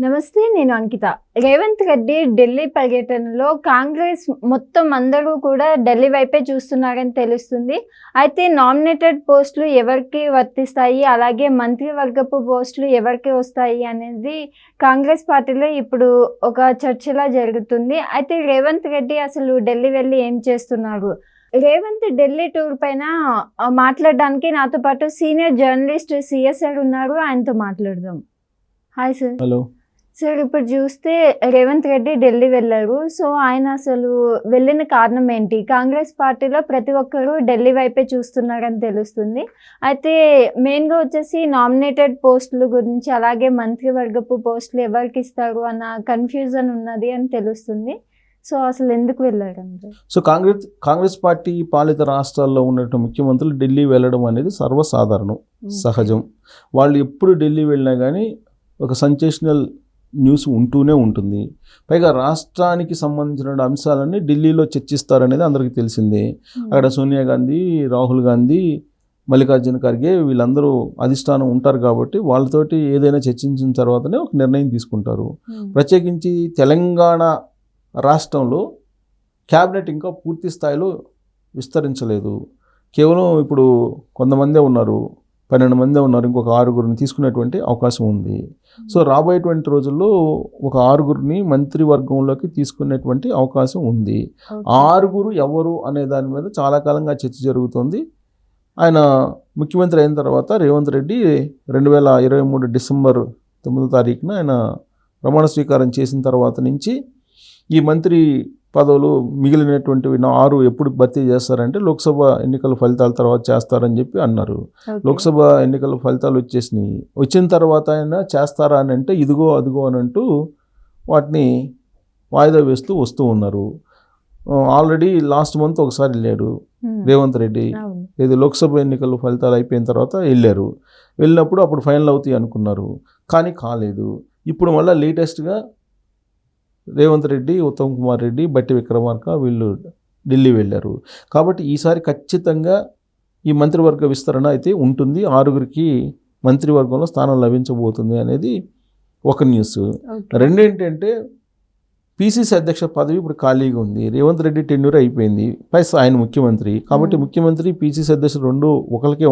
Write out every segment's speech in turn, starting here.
నమస్తే, నేను అంకిత. రేవంత్ రెడ్డి ఢిల్లీ పర్యటనలో కాంగ్రెస్ మొత్తం అందరూ కూడా ఢిల్లీ వైపే చూస్తున్నారని తెలుస్తుంది. అయితే నామినేటెడ్ పోస్టులు ఎవరికి వర్తిస్తాయి, అలాగే మంత్రివర్గపు పోస్టులు ఎవరికి వస్తాయి అనేది కాంగ్రెస్ పార్టీలో ఇప్పుడు ఒక చర్చలా జరుగుతుంది. అయితే రేవంత్ రెడ్డి అసలు ఢిల్లీ వెళ్ళి ఏం చేస్తున్నారు? రేవంత్ ఢిల్లీ టూర్ పైన మాట్లాడడానికి నాతో పాటు సీనియర్ జర్నలిస్ట్ సిఎస్ఆర్ ఉన్నారు. ఆయనతో మాట్లాడదాం. Hi sir. హలో సార్, ఇప్పుడు చూస్తే రేవంత్ రెడ్డి ఢిల్లీ వెళ్ళారు. సో ఆయన అసలు వెళ్ళిన కారణం ఏంటి? కాంగ్రెస్ పార్టీలో ప్రతి ఒక్కరూ ఢిల్లీ వైపే చూస్తున్నారని తెలుస్తుంది. అయితే మెయిన్గా వచ్చేసి నామినేటెడ్ పోస్టుల గురించి, అలాగే మంత్రివర్గపు పోస్టులు ఎవరికి ఇస్తారు అన్న కన్ఫ్యూజన్ ఉన్నది అని తెలుస్తుంది. సో అసలు ఎందుకు వెళ్ళారంటే, సో కాంగ్రెస్ పార్టీ పాలిత రాష్ట్రాల్లో ఉన్నటువంటి ముఖ్యమంత్రులు ఢిల్లీ వెళ్ళడం అనేది సర్వసాధారణం, సహజం. వాళ్ళు ఎప్పుడు ఢిల్లీ వెళ్ళినా కానీ ఒక సెన్సేషనల్ న్యూస్ ఉంటూనే ఉంటుంది. పైగా రాష్ట్రానికి సంబంధించిన అంశాలన్నీ ఢిల్లీలో చర్చిస్తారనేది అందరికీ తెలిసిందే. అక్కడ సోనియా గాంధీ, రాహుల్ గాంధీ, మల్లికార్జున ఖర్గే వీళ్ళందరూ అధిష్టానం ఉంటారు కాబట్టి వాళ్ళతోటి ఏదైనా చర్చించిన తర్వాతనే ఒక నిర్ణయం తీసుకుంటారు. ప్రత్యేకించి తెలంగాణ రాష్ట్రంలో క్యాబినెట్ ఇంకా పూర్తి స్థాయిలో విస్తరించలేదు. కేవలం ఇప్పుడు కొంతమందే ఉన్నారు, 12 మందే ఉన్నారు. ఇంకొక 6గురిని తీసుకునేటువంటి అవకాశం ఉంది. సో రాబోయేటువంటి రోజుల్లో ఒక 6గురిని మంత్రివర్గంలోకి తీసుకునేటువంటి అవకాశం ఉంది. 6గురు ఎవరు అనే దాని మీద చాలా కాలంగా చర్చ జరుగుతుంది. ఆయన ముఖ్యమంత్రి అయిన తర్వాత రేవంత్ రెడ్డి 2023 డిసెంబర్ 9వ తారీఖున ఆయన ప్రమాణ స్వీకారం చేసిన తర్వాత నుంచి ఈ మంత్రి పదవులు మిగిలినటువంటివి 6 ఎప్పుడు భర్తీ చేస్తారంటే లోక్సభ ఎన్నికల ఫలితాల తర్వాత చేస్తారని చెప్పి అన్నారు. లోక్సభ ఎన్నికల ఫలితాలు వచ్చేసినాయి. వచ్చిన తర్వాత ఆయన చేస్తారా అని అంటే ఇదిగో అదిగో అని అంటూ వాటిని వాయిదా వేస్తూ వస్తూ ఉన్నారు. ఆల్రెడీ లాస్ట్ మంత్ ఒకసారి వెళ్ళాడు రేవంత్ రెడ్డి. ఇది లోక్సభ ఎన్నికల ఫలితాలు అయిపోయిన తర్వాత వెళ్ళారు. వెళ్ళినప్పుడు అప్పుడు ఫైనల్ అవుతాయి అనుకున్నారు, కానీ కాలేదు. ఇప్పుడు మళ్ళీ లేటెస్ట్గా రేవంత్ రెడ్డి, ఉత్తమ్ కుమార్ రెడ్డి, బట్టి విక్రమార్క వీళ్ళు ఢిల్లీ వెళ్ళారు. కాబట్టి ఈసారి ఖచ్చితంగా ఈ మంత్రివర్గ విస్తరణ అయితే ఉంటుంది. 6గురికి మంత్రివర్గంలో స్థానం లభించబోతుంది అనేది ఒక న్యూస్. రెండేంటంటే పిసిసి అధ్యక్ష పదవి ఇప్పుడు ఖాళీగా ఉంది. రేవంత్ రెడ్డి టెన్యూర్ అయిపోయింది, ప్లస్ ఆయన ముఖ్యమంత్రి కాబట్టి ముఖ్యమంత్రి పిసిసి అధ్యక్షుడు 2 ఒకరికే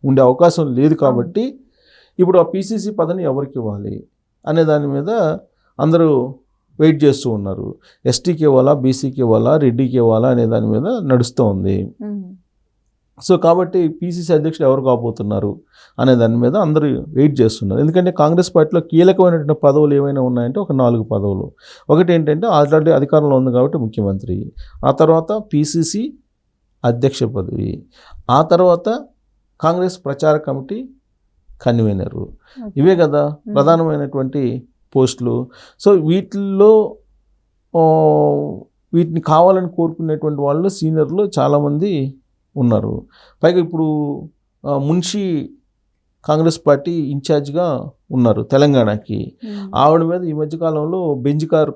ఉండే అవకాశం లేదు. కాబట్టి ఇప్పుడు ఆ పిసిసి పదవిని ఎవరికి ఇవ్వాలి అనే దాని మీద అందరూ వెయిట్ చేస్తూ ఉన్నారు. ఎస్టీకి ఇవ్వాలా, బీసీకి ఇవ్వాలా, రెడ్డికి ఇవ్వాలా అనే దాని మీద నడుస్తూ ఉంది. సో కాబట్టి పిసిసి అధ్యక్షుడు ఎవరు కాబోతున్నారు అనే దాని మీద అందరూ వెయిట్ చేస్తున్నారు. ఎందుకంటే కాంగ్రెస్ పార్టీలో కీలకమైనటువంటి పదవులు ఏమైనా ఉన్నాయంటే ఒక 4 పదవులు. ఒకటి ఏంటంటే ఆల్రెడీ అధికారంలో ఉంది కాబట్టి ముఖ్యమంత్రి, ఆ తర్వాత పిసిసి అధ్యక్ష పదవి, ఆ తర్వాత కాంగ్రెస్ ప్రచార కమిటీ కన్వీనరు. ఇవే కదా ప్రధానమైనటువంటి పోస్టులు. సో వీటిని కావాలని కోరుకునేటువంటి వాళ్ళు సీనియర్లు చాలామంది ఉన్నారు. పైగా ఇప్పుడు మున్షి కాంగ్రెస్ పార్టీ ఇన్ఛార్జ్గా ఉన్నారు తెలంగాణకి. ఆవిడ మీద ఈ మధ్యకాలంలో బెంజ్ కార్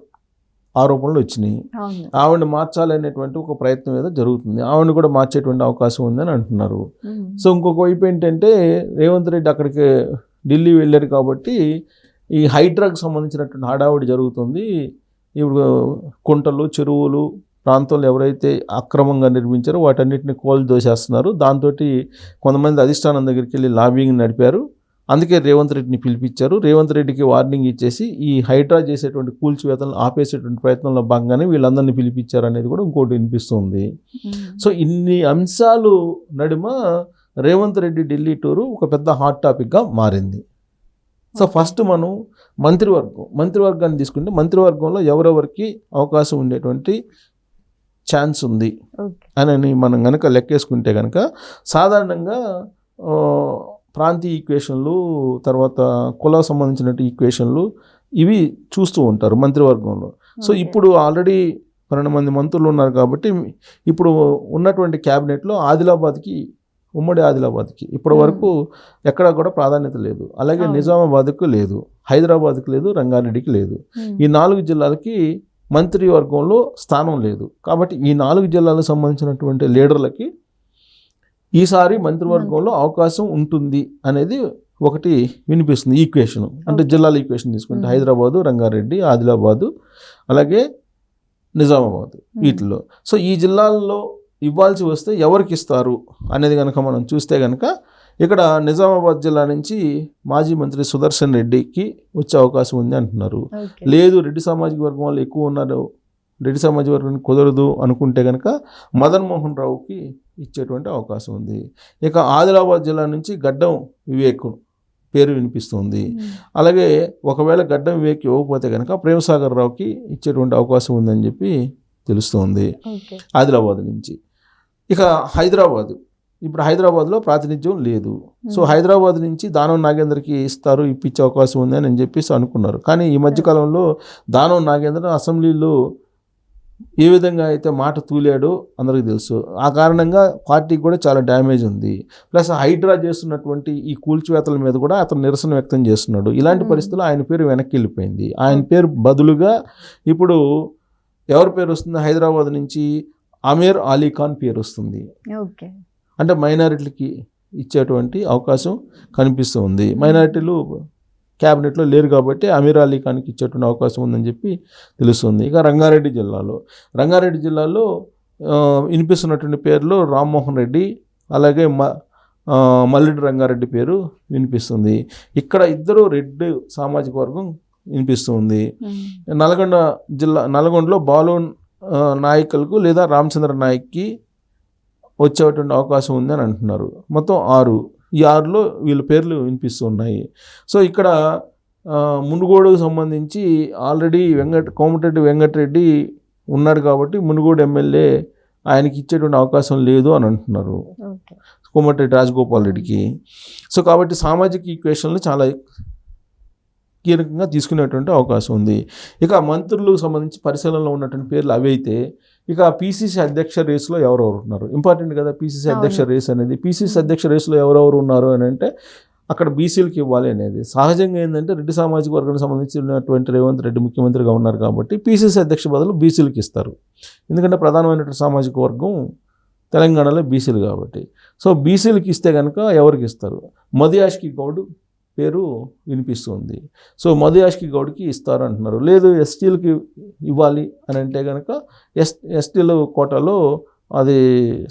ఆరోపణలు వచ్చినాయి. ఆవిడని మార్చాలనేటువంటి ఒక ప్రయత్నం మీద జరుగుతుంది. ఆవిడని కూడా మార్చేటువంటి అవకాశం ఉందని అంటున్నారు. సో ఇంకొక వైపు ఏంటంటే రేవంత్ రెడ్డి అక్కడికి ఢిల్లీ వెళ్ళారు కాబట్టి ఈ హైడ్రాకు సంబంధించినటువంటి హడావుడి జరుగుతుంది. ఇప్పుడు కుంటలు, చెరువులు ప్రాంతంలో ఎవరైతే అక్రమంగా నిర్మించారో వాటన్నిటిని దోసేస్తున్నారు. దాంతో కొంతమంది అధిష్టానం దగ్గరికి వెళ్ళి లాబింగ్ నడిపారు. అందుకే రేవంత్ రెడ్డిని పిలిపించారు. రేవంత్ రెడ్డికి వార్నింగ్ ఇచ్చేసి ఈ హైడ్రా చేసేటువంటి కూల్చివేతలను ఆపేసేటువంటి ప్రయత్నంలో భాగంగానే వీళ్ళందరినీ పిలిపించారు అనేది కూడా ఇంకోటి వినిపిస్తుంది. సో ఇన్ని అంశాలు నడుమ రేవంత్ రెడ్డి ఢిల్లీ టూరు ఒక పెద్ద హాట్ టాపిక్గా మారింది. సో ఫస్ట్ మనం మంత్రివర్గాన్ని తీసుకుంటే మంత్రివర్గంలో ఎవరెవరికి అవకాశం ఉండేటువంటి ఛాన్స్ ఉంది అని మనం కనుక లెక్కేసుకుంటే కనుక సాధారణంగా ప్రాంతీయ ఈక్వేషన్లు, తర్వాత కుల సంబంధించిన ఈక్వేషన్లు ఇవి చూస్తూ ఉంటారు మంత్రివర్గంలో. సో ఇప్పుడు ఆల్రెడీ 12 మంది మంత్రులు ఉన్నారు కాబట్టి ఇప్పుడు ఉన్నటువంటి క్యాబినెట్లో ఉమ్మడి ఆదిలాబాద్కి ఇప్పటి వరకు ఎక్కడా కూడా ప్రాధాన్యత లేదు. అలాగే నిజామాబాద్కు లేదు, హైదరాబాద్కి లేదు, రంగారెడ్డికి లేదు. ఈ 4 జిల్లాలకి మంత్రివర్గంలో స్థానం లేదు. కాబట్టి ఈ 4 జిల్లాలకు సంబంధించినటువంటి లీడర్లకి ఈసారి మంత్రివర్గంలో అవకాశం ఉంటుంది అనేది ఒకటి వినిపిస్తుంది ఈక్వేషన్, అంటే జిల్లాల ఈక్వేషన్ తీసుకుంటే హైదరాబాదు, రంగారెడ్డి, ఆదిలాబాదు, అలాగే నిజామాబాద్ వీటిల్లో. సో ఈ జిల్లాల్లో ఇవ్వాల్సి వస్తే ఎవరికి ఇస్తారు అనేది కనుక మనం చూస్తే కనుక ఇక్కడ నిజామాబాద్ జిల్లా నుంచి మాజీ మంత్రి సుదర్శన్ రెడ్డికి వచ్చే అవకాశం ఉంది అంటున్నారు. లేదు రెడ్డి సామాజిక వర్గం వాళ్ళు ఎక్కువ ఉన్నారు, రెడ్డి సామాజిక వర్గానికి కుదరదు అనుకుంటే కనుక మదన్ మోహన్ రావుకి ఇచ్చేటువంటి అవకాశం ఉంది. ఇక ఆదిలాబాద్ జిల్లా నుంచి గడ్డం వివేక్ పేరు వినిపిస్తుంది. అలాగే ఒకవేళ గడ్డం వివేక్ ఇవ్వకపోతే కనుక ప్రేమసాగర్ రావుకి ఇచ్చేటువంటి అవకాశం ఉందని చెప్పి తెలుస్తుంది ఆదిలాబాద్ నుంచి. ఇక హైదరాబాద్, ఇప్పుడు హైదరాబాద్లో ప్రాతినిధ్యం లేదు. సో హైదరాబాద్ నుంచి దానం నాగేంద్రకి ఇస్తారు, ఇప్పించే అవకాశం ఉంది అని చెప్పేసి అనుకున్నారు. కానీ ఈ మధ్యకాలంలో దానం నాగేంద్ర అసెంబ్లీలో ఏ విధంగా అయితే మాట తూలాడో అందరికీ తెలుసు. ఆ కారణంగా పార్టీకి కూడా చాలా డ్యామేజ్ ఉంది. ప్లస్ హైడ్రా చేస్తున్నటువంటి ఈ కూల్చివేతల మీద కూడా అతను నిరసన వ్యక్తం చేస్తున్నాడు. ఇలాంటి పరిస్థితుల్లో ఆయన పేరు వెనక్కి వెళ్ళిపోయింది. ఆయన పేరు బదులుగా ఇప్పుడు ఎవరి పేరు వస్తుంది, హైదరాబాద్ నుంచి అమీర్ అలీ ఖాన్ పేరు వస్తుంది. అంటే మైనారిటీలకి ఇచ్చేటువంటి అవకాశం కనిపిస్తుంది. మైనారిటీలు క్యాబినెట్లో లేరు కాబట్టి అమీర్ అలీ ఖాన్కి ఇచ్చేటువంటి అవకాశం ఉందని చెప్పి తెలుస్తుంది. ఇక రంగారెడ్డి జిల్లాలో వినిపిస్తున్నటువంటి పేర్లు రామ్మోహన్ రెడ్డి, అలాగే మల్లిడి రంగారెడ్డి పేరు వినిపిస్తుంది. ఇక్కడ ఇద్దరు రెడ్డి సామాజిక వర్గం వినిపిస్తుంది. నల్గొండలో బాలు నాయకులకు లేదా రామచంద్ర నాయక్కి వచ్చేటువంటి అవకాశం ఉంది అని అంటున్నారు. మొత్తం 6, ఈ 6లో వీళ్ళ పేర్లు వినిపిస్తున్నాయి. సో ఇక్కడ మునుగోడుకు సంబంధించి ఆల్రెడీ కోమటిరెడ్డి వెంకటరెడ్డి ఉన్నాడు కాబట్టి మునుగోడు ఎమ్మెల్యే ఆయనకి ఇచ్చేటువంటి అవకాశం లేదు అని అంటున్నారు కోమటిరెడ్డి రాజగోపాల్ రెడ్డికి. సో కాబట్టి సామాజిక ఈక్వేషన్లు చాలా కీలకంగా తీసుకునేటువంటి అవకాశం ఉంది. ఇక మంత్రులకు సంబంధించి పరిశీలనలో ఉన్నటువంటి పేర్లు అవి అయితే, ఇక పీసీసీ అధ్యక్ష రేసులో ఎవరెవరు ఉన్నారు, ఇంపార్టెంట్ కదా పీసీసీ అధ్యక్ష రేస్ అనేది. పీసీసీ అధ్యక్ష రేసులో ఎవరెవరు ఉన్నారు అని అంటే అక్కడ బీసీలకు ఇవ్వాలి అనేది. సహజంగా ఏంటంటే రెడ్డి సామాజిక వర్గానికి సంబంధించినటువంటి రేవంత్ రెడ్డి ముఖ్యమంత్రిగా ఉన్నారు కాబట్టి పీసీసీ అధ్యక్ష బదులు బీసీలకు ఇస్తారు. ఎందుకంటే ప్రధానమైనటువంటి సామాజిక వర్గం తెలంగాణలో బీసీలు కాబట్టి. సో బీసీలకు ఇస్తే కనుక ఎవరికి ఇస్తారు, మధుయాష్కి గౌడ్ పేరు వినిపిస్తుంది. సో మధుయాష్కి గౌడ్కి ఇస్తారు అంటున్నారు. లేదు ఎస్టీలకి ఇవ్వాలి అని అంటే కనుక ఎస్టీల కోటాలో అది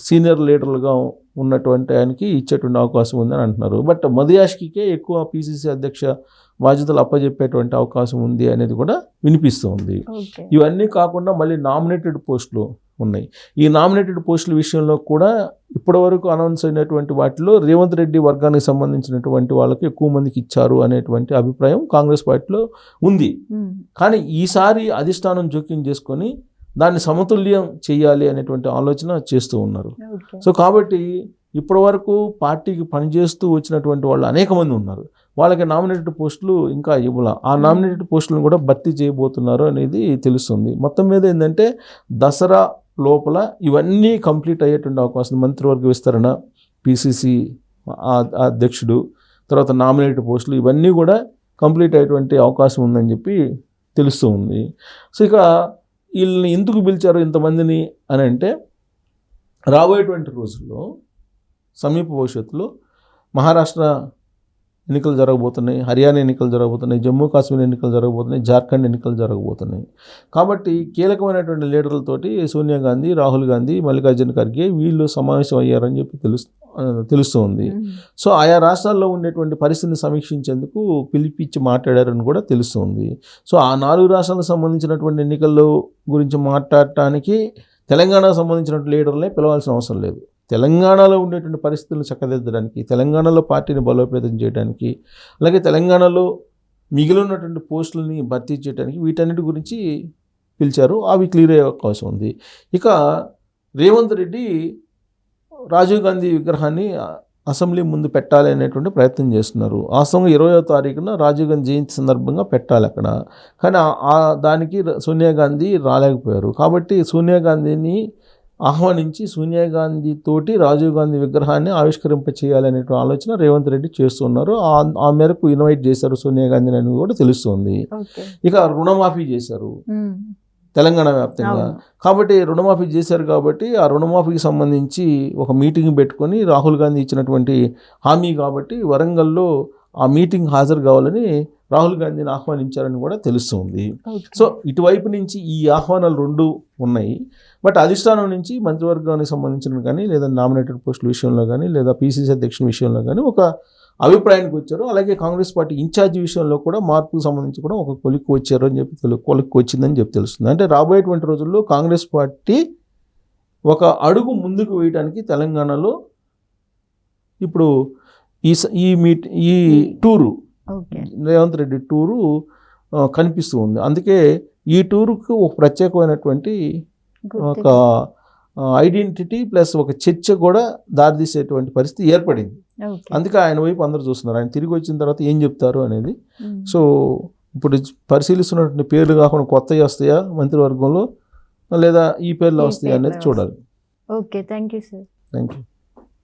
సీనియర్ లీడర్లుగా ఉన్నటువంటి ఆయనకి ఇచ్చేటువంటి అవకాశం ఉందని అంటున్నారు. బట్ మధుయాష్కికే ఎక్కువ పీసీసీ అధ్యక్ష బాధ్యతలు అప్పచెప్పేటువంటి అవకాశం ఉంది అనేది కూడా వినిపిస్తుంది. ఇవన్నీ కాకుండా మళ్ళీ నామినేటెడ్ పోస్టులు ఉన్నాయి. ఈ నామినేటెడ్ పోస్టుల విషయంలో కూడా ఇప్పటివరకు అనౌన్స్ అయినటువంటి వాటిలో రేవంత్ రెడ్డి వర్గానికి సంబంధించినటువంటి వాళ్ళకి ఎక్కువ మందికి ఇచ్చారు అనేటువంటి అభిప్రాయం కాంగ్రెస్ పార్టీలో ఉంది. కానీ ఈసారి అధిష్టానం జోక్యం చేసుకొని దాన్ని సమతుల్యం చేయాలి అనేటువంటి ఆలోచన చేస్తూ ఉన్నారు. సో కాబట్టి ఇప్పటి వరకు పార్టీకి పనిచేస్తూ వచ్చినటువంటి వాళ్ళు అనేక మంది ఉన్నారు. వాళ్ళకి నామినేటెడ్ పోస్టులు ఇంకా ఇవ్వాల. ఆ నామినేటెడ్ పోస్టులను కూడా భర్తీ చేయబోతున్నారు అనేది తెలుస్తుంది. మొత్తం మీద ఏంటంటే దసరా లోపల ఇవన్నీ కంప్లీట్ అయ్యేటువంటి అవకాశం, మంత్రివర్గ విస్తరణ, పీసీసీ అధ్యక్షుడు, తర్వాత నామినేటెడ్ పోస్టులు ఇవన్నీ కూడా కంప్లీట్ అయ్యేటువంటి అవకాశం ఉందని చెప్పి తెలుస్తూ ఉంది. సో ఇక వీళ్ళని ఎందుకు పిలిచారు ఇంతమందిని అని అంటే, రాబోయేటువంటి రోజుల్లో సమీప భవిష్యత్తులో మహారాష్ట్ర ఎన్నికలు జరగబోతున్నాయి, హర్యానా ఎన్నికలు జరగబోతున్నాయి, జమ్మూ కాశ్మీర్ ఎన్నికలు జరగబోతున్నాయి, జార్ఖండ్ ఎన్నికలు జరగబోతున్నాయి. కాబట్టి కీలకమైనటువంటి లీడర్లతోటి సోనియా గాంధీ, రాహుల్ గాంధీ, మల్లికార్జున ఖర్గే వీళ్ళు సమావేశం అయ్యారని చెప్పి తెలుస్తుంది. సో ఆయా రాష్ట్రాల్లో ఉండేటువంటి పరిస్థితిని సమీక్షించేందుకు పిలిపించి మాట్లాడారని కూడా తెలుస్తుంది. సో ఆ 4 రాష్ట్రాలకు సంబంధించినటువంటి ఎన్నికల గురించి మాట్లాడటానికి తెలంగాణకు సంబంధించినటువంటి లీడర్లే పిలవాల్సిన అవసరం లేదు. తెలంగాణలో ఉండేటువంటి పరిస్థితులను చక్కదిద్దడానికి, తెలంగాణలో పార్టీని బలోపేతం చేయడానికి, అలాగే తెలంగాణలో మిగిలి ఉన్నటువంటి పోస్టులని భర్తీ చేయడానికి వీటన్నిటి గురించి పిలిచారు. అవి క్లియర్ అయ్యే అవకాశం ఉంది. ఇక రేవంత్ రెడ్డి రాజీవ్ గాంధీ విగ్రహాన్ని అసెంబ్లీ ముందు పెట్టాలి అనేటువంటి ప్రయత్నం చేస్తున్నారు. వాస్తవంగా 20వ తారీఖున రాజీవ్ గాంధీ జయంతి సందర్భంగా పెట్టాలి అక్కడ. కానీ దానికి సోనియా గాంధీ రాలేకపోయారు. కాబట్టి సోనియా గాంధీని ఆహ్వానించి సోనియా గాంధీ తోటి రాజీవ్ గాంధీ విగ్రహాన్ని ఆవిష్కరింపచేయాలనే ఆలోచన రేవంత్ రెడ్డి చేస్తున్నారు. ఆ మేరకు ఇన్వైట్ చేశారు సోనియా గాంధీని అని కూడా తెలుస్తుంది. ఇక రుణమాఫీ చేశారు తెలంగాణ వ్యాప్తంగా. కాబట్టి రుణమాఫీ చేశారు కాబట్టి ఆ రుణమాఫీకి సంబంధించి ఒక మీటింగ్ పెట్టుకొని రాహుల్ గాంధీ ఇచ్చినటువంటి హామీ కాబట్టి వరంగల్లో ఆ మీటింగ్ హాజరు కావాలని రాహుల్ గాంధీని ఆహ్వానించారని కూడా తెలుస్తుంది. ఓకే. సో ఇటువైపు నుంచి ఈ ఆహ్వానాలు రెండు ఉన్నాయి. బట్ అధిష్టానం నుంచి మంత్రివర్గానికి సంబంధించిన కానీ లేదా నామినేటెడ్ పోస్టుల విషయంలో కానీ లేదా పీసీసీ అధ్యక్షుల విషయంలో కానీ ఒక అభిప్రాయానికి వచ్చారు. అలాగే కాంగ్రెస్ పార్టీ ఇన్ఛార్జి విషయంలో కూడా మార్పుకు సంబంధించి కూడా ఒక కొలిక్కి వచ్చారు అని చెప్పి కొలిక్కి వచ్చిందని చెప్పి తెలుస్తుంది. అంటే రాబోయేటువంటి రోజుల్లో కాంగ్రెస్ పార్టీ ఒక అడుగు ముందుకు వేయడానికి తెలంగాణలో ఇప్పుడు ఈ tour okay. Revanth Reddy tour కనిపిస్తూ ఉంది. అందుకే ఈ టూరుకు ఒక ప్రత్యేకమైనటువంటి ఒక ఐడెంటిటీ ప్లస్ ఒక చర్చ కూడా దారితీసేటువంటి పరిస్థితి ఏర్పడింది. ఓకే. అందుకే ఆయన వైపు అందరూ చూస్తున్నారు. ఆయన తిరిగి వచ్చిన తర్వాత ఏం చెప్తారు అనేది. మ్మ్. సో ఇప్పుడు పరిశీలిస్తున్నటువంటి పేర్లు కాకుండా కొత్తవి వస్తాయా మంత్రివర్గంలో లేదా ఈ పేర్లు ఈ వస్తాయా అనేది పేర్లు చూడాలి. Okay. Thank you sir. Thank you.